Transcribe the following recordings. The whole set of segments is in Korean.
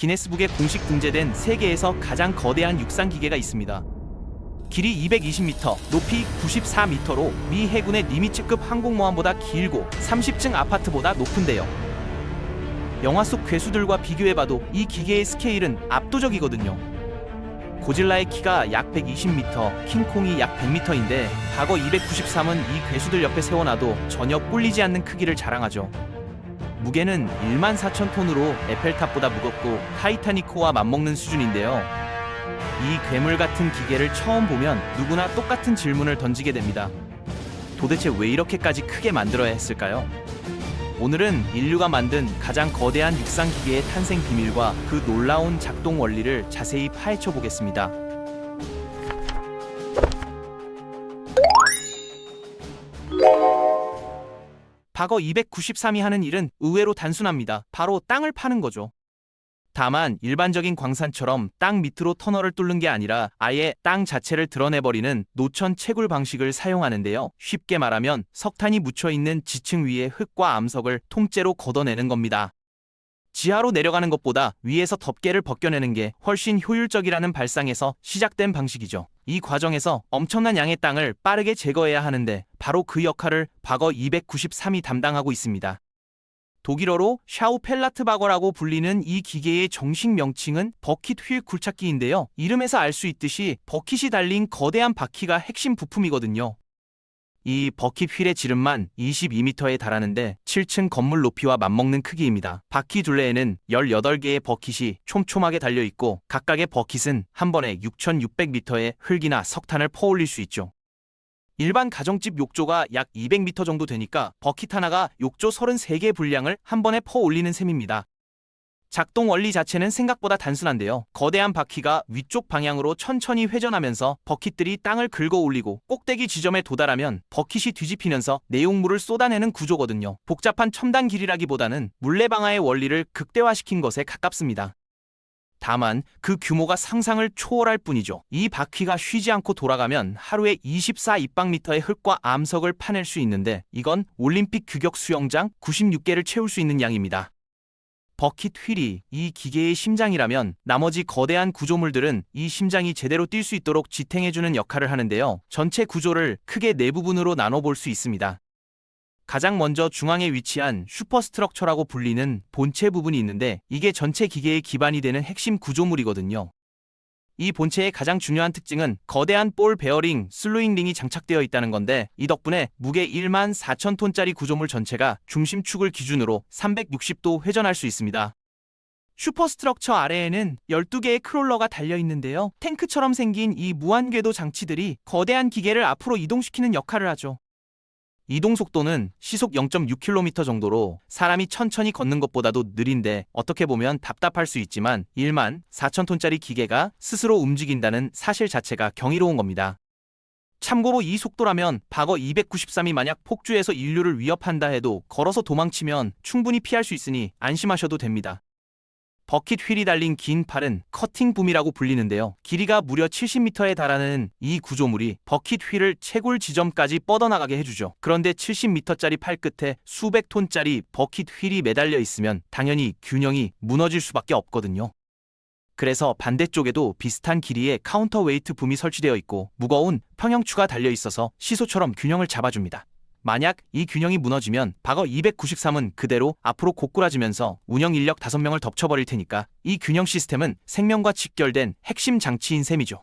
기네스북에 공식 등재된 세계에서 가장 거대한 육상기계가 있습니다. 길이 220m, 높이 94m로 미 해군의 니미츠급 항공모함보다 길고 30층 아파트보다 높은데요. 영화 속 괴수들과 비교해봐도 이 기계의 스케일은 압도적이거든요. 고질라의 키가 약 120m, 킹콩이 약 100m인데 과거 293은 이 괴수들 옆에 세워놔도 전혀 꿀리지 않는 크기를 자랑하죠. 무게는 14,000톤으로 에펠탑보다 무겁고 타이타닉호와 맞먹는 수준인데요. 이 괴물 같은 기계를 처음 보면 누구나 똑같은 질문을 던지게 됩니다. 도대체 왜 이렇게까지 크게 만들어야 했을까요? 오늘은 인류가 만든 가장 거대한 육상기계의 탄생 비밀과 그 놀라운 작동 원리를 자세히 파헤쳐 보겠습니다. 과거 293이 하는 일은 의외로 단순합니다. 바로 땅을 파는 거죠. 다만 일반적인 광산처럼 땅 밑으로 터널을 뚫는 게 아니라 아예 땅 자체를 드러내버리는 노천 채굴 방식을 사용하는데요. 쉽게 말하면 석탄이 묻혀있는 지층 위의 흙과 암석을 통째로 걷어내는 겁니다. 지하로 내려가는 것보다 위에서 덮개를 벗겨내는 게 훨씬 효율적이라는 발상에서 시작된 방식이죠. 이 과정에서 엄청난 양의 땅을 빠르게 제거해야 하는데 바로 그 역할을 과거 293이 담당하고 있습니다. 독일어로 샤우펠라트바거라고 불리는 이 기계의 정식 명칭은 버킷 휠 굴착기인데요. 이름에서 알 수 있듯이 버킷이 달린 거대한 바퀴가 핵심 부품이거든요. 이 버킷 휠의 지름만 22m에 달하는데 7층 건물 높이와 맞먹는 크기입니다. 바퀴 둘레에는 18개의 버킷이 촘촘하게 달려있고 각각의 버킷은 한 번에 6,600m의 흙이나 석탄을 퍼올릴 수 있죠. 일반 가정집 욕조가 약 200m 정도 되니까 버킷 하나가 욕조 33개 분량을 한 번에 퍼올리는 셈입니다. 작동 원리 자체는 생각보다 단순한데요. 거대한 바퀴가 위쪽 방향으로 천천히 회전하면서 버킷들이 땅을 긁어 올리고 꼭대기 지점에 도달하면 버킷이 뒤집히면서 내용물을 쏟아내는 구조거든요. 복잡한 첨단 기리라기보다는 물레방아의 원리를 극대화시킨 것에 가깝습니다. 다만 그 규모가 상상을 초월할 뿐이죠. 이 바퀴가 쉬지 않고 돌아가면 하루에 24 입방미터의 흙과 암석을 파낼 수 있는데 이건 올림픽 규격 수영장 96개를 채울 수 있는 양입니다. 버킷 휠이 이 기계의 심장이라면 나머지 거대한 구조물들은 이 심장이 제대로 뛸 수 있도록 지탱해주는 역할을 하는데요. 전체 구조를 크게 네 부분으로 나눠볼 수 있습니다. 가장 먼저 중앙에 위치한 슈퍼스트럭처라고 불리는 본체 부분이 있는데 이게 전체 기계의 기반이 되는 핵심 구조물이거든요. 이 본체의 가장 중요한 특징은 거대한 볼 베어링, 슬로잉 링이 장착되어 있다는 건데 이 덕분에 무게 14,000톤짜리 구조물 전체가 중심축을 기준으로 360도 회전할 수 있습니다. 슈퍼스트럭처 아래에는 12개의 크롤러가 달려있는데요. 탱크처럼 생긴 이 무한궤도 장치들이 거대한 기계를 앞으로 이동시키는 역할을 하죠. 이동 속도는 시속 0.6km 정도로 사람이 천천히 걷는 것보다도 느린데 어떻게 보면 답답할 수 있지만 14,000톤짜리 기계가 스스로 움직인다는 사실 자체가 경이로운 겁니다. 참고로 이 속도라면 과거 293이 만약 폭주해서 인류를 위협한다 해도 걸어서 도망치면 충분히 피할 수 있으니 안심하셔도 됩니다. 버킷 휠이 달린 긴 팔은 커팅붐이라고 불리는데요. 길이가 무려 70m에 달하는 이 구조물이 버킷 휠을 채굴 지점까지 뻗어나가게 해주죠. 그런데 70m짜리 팔 끝에 수백 톤짜리 버킷 휠이 매달려 있으면 당연히 균형이 무너질 수밖에 없거든요. 그래서 반대쪽에도 비슷한 길이의 카운터웨이트 붐이 설치되어 있고 무거운 평형추가 달려 있어서 시소처럼 균형을 잡아줍니다. 만약 이 균형이 무너지면 과거 293은 그대로 앞으로 고꾸라지면서 운영 인력 5명을 덮쳐버릴 테니까 이 균형 시스템은 생명과 직결된 핵심 장치인 셈이죠.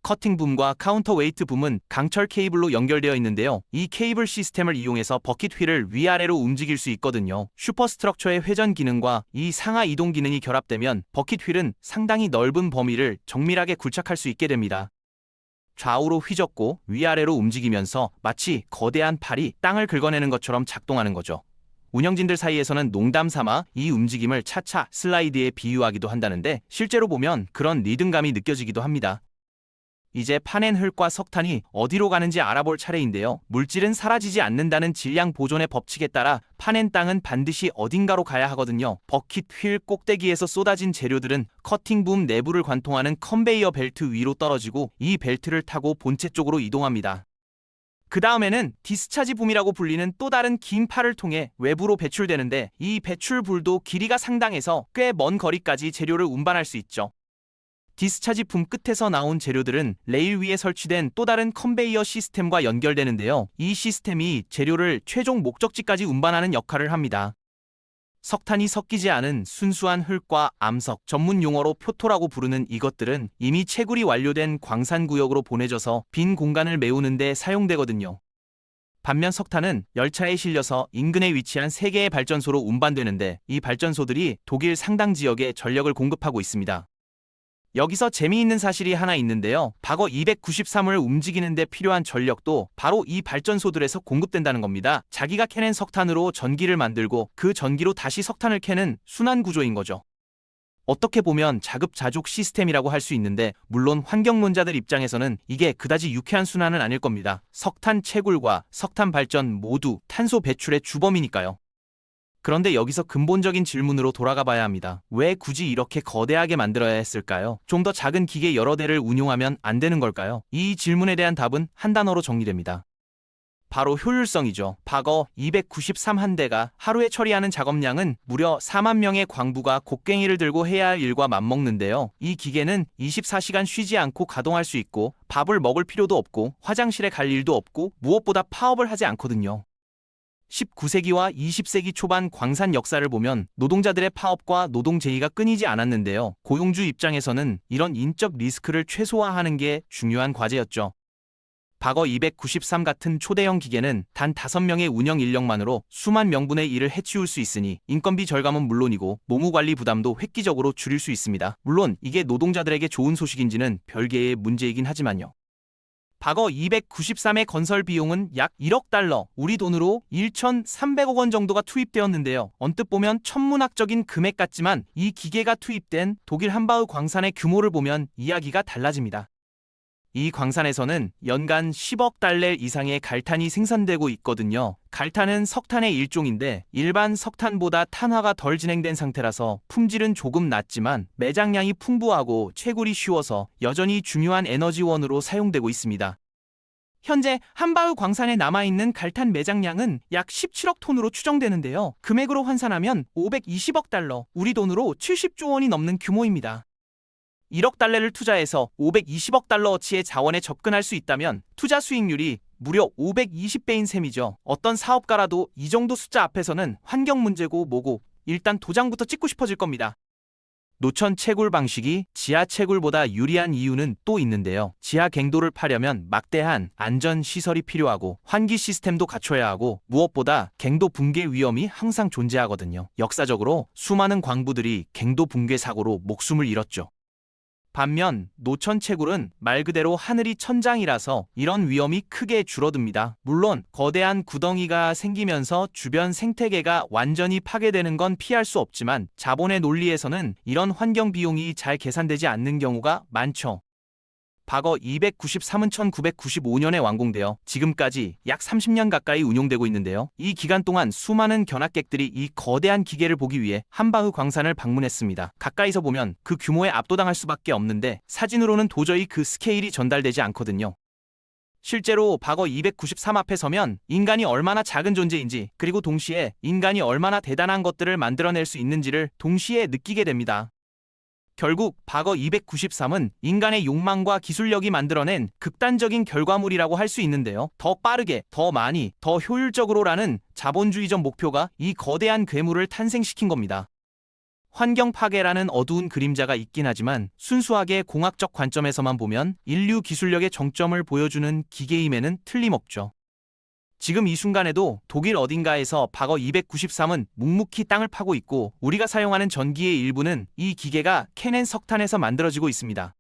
커팅붐과 카운터웨이트 붐은 강철 케이블로 연결되어 있는데요. 이 케이블 시스템을 이용해서 버킷 휠을 위아래로 움직일 수 있거든요. 슈퍼스트럭처의 회전 기능과 이 상하 이동 기능이 결합되면 버킷 휠은 상당히 넓은 범위를 정밀하게 굴착할 수 있게 됩니다. 좌우로 휘젓고 위아래로 움직이면서 마치 거대한 팔이 땅을 긁어내는 것처럼 작동하는 거죠. 운영진들 사이에서는 농담 삼아 이 움직임을 차차 슬라이드에 비유하기도 한다는데 실제로 보면 그런 리듬감이 느껴지기도 합니다. 이제 파낸 흙과 석탄이 어디로 가는지 알아볼 차례인데요. 물질은 사라지지 않는다는 질량 보존의 법칙에 따라 파낸 땅은 반드시 어딘가로 가야 하거든요. 버킷 휠 꼭대기에서 쏟아진 재료들은 커팅붐 내부를 관통하는 컨베이어 벨트 위로 떨어지고 이 벨트를 타고 본체 쪽으로 이동합니다. 그 다음에는 디스차지 붐이라고 불리는 또 다른 긴 팔을 통해 외부로 배출되는데 이 배출불도 길이가 상당해서 꽤 먼 거리까지 재료를 운반할 수 있죠. 디스차지 붐 끝에서 나온 재료들은 레일 위에 설치된 또 다른 컨베이어 시스템과 연결되는데요. 이 시스템이 재료를 최종 목적지까지 운반하는 역할을 합니다. 석탄이 섞이지 않은 순수한 흙과 암석, 전문 용어로 표토라고 부르는 이것들은 이미 채굴이 완료된 광산구역으로 보내져서 빈 공간을 메우는 데 사용되거든요. 반면 석탄은 열차에 실려서 인근에 위치한 3개의 발전소로 운반되는데 이 발전소들이 독일 상당 지역에 전력을 공급하고 있습니다. 여기서 재미있는 사실이 하나 있는데요. 박어 293을 움직이는 데 필요한 전력도 바로 이 발전소들에서 공급된다는 겁니다. 자기가 캐낸 석탄으로 전기를 만들고 그 전기로 다시 석탄을 캐는 순환 구조인 거죠. 어떻게 보면 자급자족 시스템이라고 할 수 있는데 물론 환경론자들 입장에서는 이게 그다지 유쾌한 순환은 아닐 겁니다. 석탄 채굴과 석탄 발전 모두 탄소 배출의 주범이니까요. 그런데 여기서 근본적인 질문으로 돌아가 봐야 합니다. 왜 굳이 이렇게 거대하게 만들어야 했을까요? 좀 더 작은 기계 여러 대를 운용하면 안 되는 걸까요? 이 질문에 대한 답은 한 단어로 정리됩니다. 바로 효율성이죠. 박어 293한대가 하루에 처리하는 작업량은 무려 4만 명의 광부가 곡괭이를 들고 해야 할 일과 맞먹는데요. 이 기계는 24시간 쉬지 않고 가동할 수 있고 밥을 먹을 필요도 없고 화장실에 갈 일도 없고 무엇보다 파업을 하지 않거든요. 19세기와 20세기 초반 광산 역사를 보면 노동자들의 파업과 노동제의가 끊이지 않았는데요. 고용주 입장에서는 이런 인적 리스크를 최소화하는 게 중요한 과제였죠. 박어 293 같은 초대형 기계는 단 5명의 운영 인력만으로 수만 명분의 일을 해치울 수 있으니 인건비 절감은 물론이고 노무관리 부담도 획기적으로 줄일 수 있습니다. 물론 이게 노동자들에게 좋은 소식인지는 별개의 문제이긴 하지만요. 박어 293의 건설 비용은 약 1억 달러, 우리 돈으로 1,300억 원 정도가 투입되었는데요. 언뜻 보면 천문학적인 금액 같지만 이 기계가 투입된 독일 함바흐 광산의 규모를 보면 이야기가 달라집니다. 이 광산에서는 연간 10억 달러 이상의 갈탄이 생산되고 있거든요. 갈탄은 석탄의 일종인데 일반 석탄보다 탄화가 덜 진행된 상태라서 품질은 조금 낮지만 매장량이 풍부하고 채굴이 쉬워서 여전히 중요한 에너지원으로 사용되고 있습니다. 현재 함바흐 광산에 남아있는 갈탄 매장량은 약 17억 톤으로 추정되는데요. 금액으로 환산하면 520억 달러, 우리 돈으로 70조 원이 넘는 규모입니다. 1억 달러를 투자해서 520억 달러어치의 자원에 접근할 수 있다면 투자 수익률이 무려 520배인 셈이죠. 어떤 사업가라도 이 정도 숫자 앞에서는 환경 문제고 뭐고 일단 도장부터 찍고 싶어질 겁니다. 노천 채굴 방식이 지하 채굴보다 유리한 이유는 또 있는데요. 지하 갱도를 파려면 막대한 안전 시설이 필요하고 환기 시스템도 갖춰야 하고 무엇보다 갱도 붕괴 위험이 항상 존재하거든요. 역사적으로 수많은 광부들이 갱도 붕괴 사고로 목숨을 잃었죠. 반면 노천 채굴은 말 그대로 하늘이 천장이라서 이런 위험이 크게 줄어듭니다. 물론 거대한 구덩이가 생기면서 주변 생태계가 완전히 파괴되는 건 피할 수 없지만 자본의 논리에서는 이런 환경 비용이 잘 계산되지 않는 경우가 많죠. 박어 293은 1995년에 완공되어 지금까지 약 30년 가까이 운용되고 있는데요. 이 기간 동안 수많은 견학객들이 이 거대한 기계를 보기 위해 함바흐 광산을 방문했습니다. 가까이서 보면 그 규모에 압도당할 수밖에 없는데 사진으로는 도저히 그 스케일이 전달되지 않거든요. 실제로 박어 293 앞에 서면 인간이 얼마나 작은 존재인지 그리고 동시에 인간이 얼마나 대단한 것들을 만들어낼 수 있는지를 동시에 느끼게 됩니다. 결국 박어 293은 인간의 욕망과 기술력이 만들어낸 극단적인 결과물이라고 할 수 있는데요. 더 빠르게, 더 많이, 더 효율적으로라는 자본주의적 목표가 이 거대한 괴물을 탄생시킨 겁니다. 환경 파괴라는 어두운 그림자가 있긴 하지만 순수하게 공학적 관점에서만 보면 인류 기술력의 정점을 보여주는 기계임에는 틀림없죠. 지금 이 순간에도 독일 어딘가에서 박어 293은 묵묵히 땅을 파고 있고 우리가 사용하는 전기의 일부는 이 기계가 캐낸 석탄에서 만들어지고 있습니다.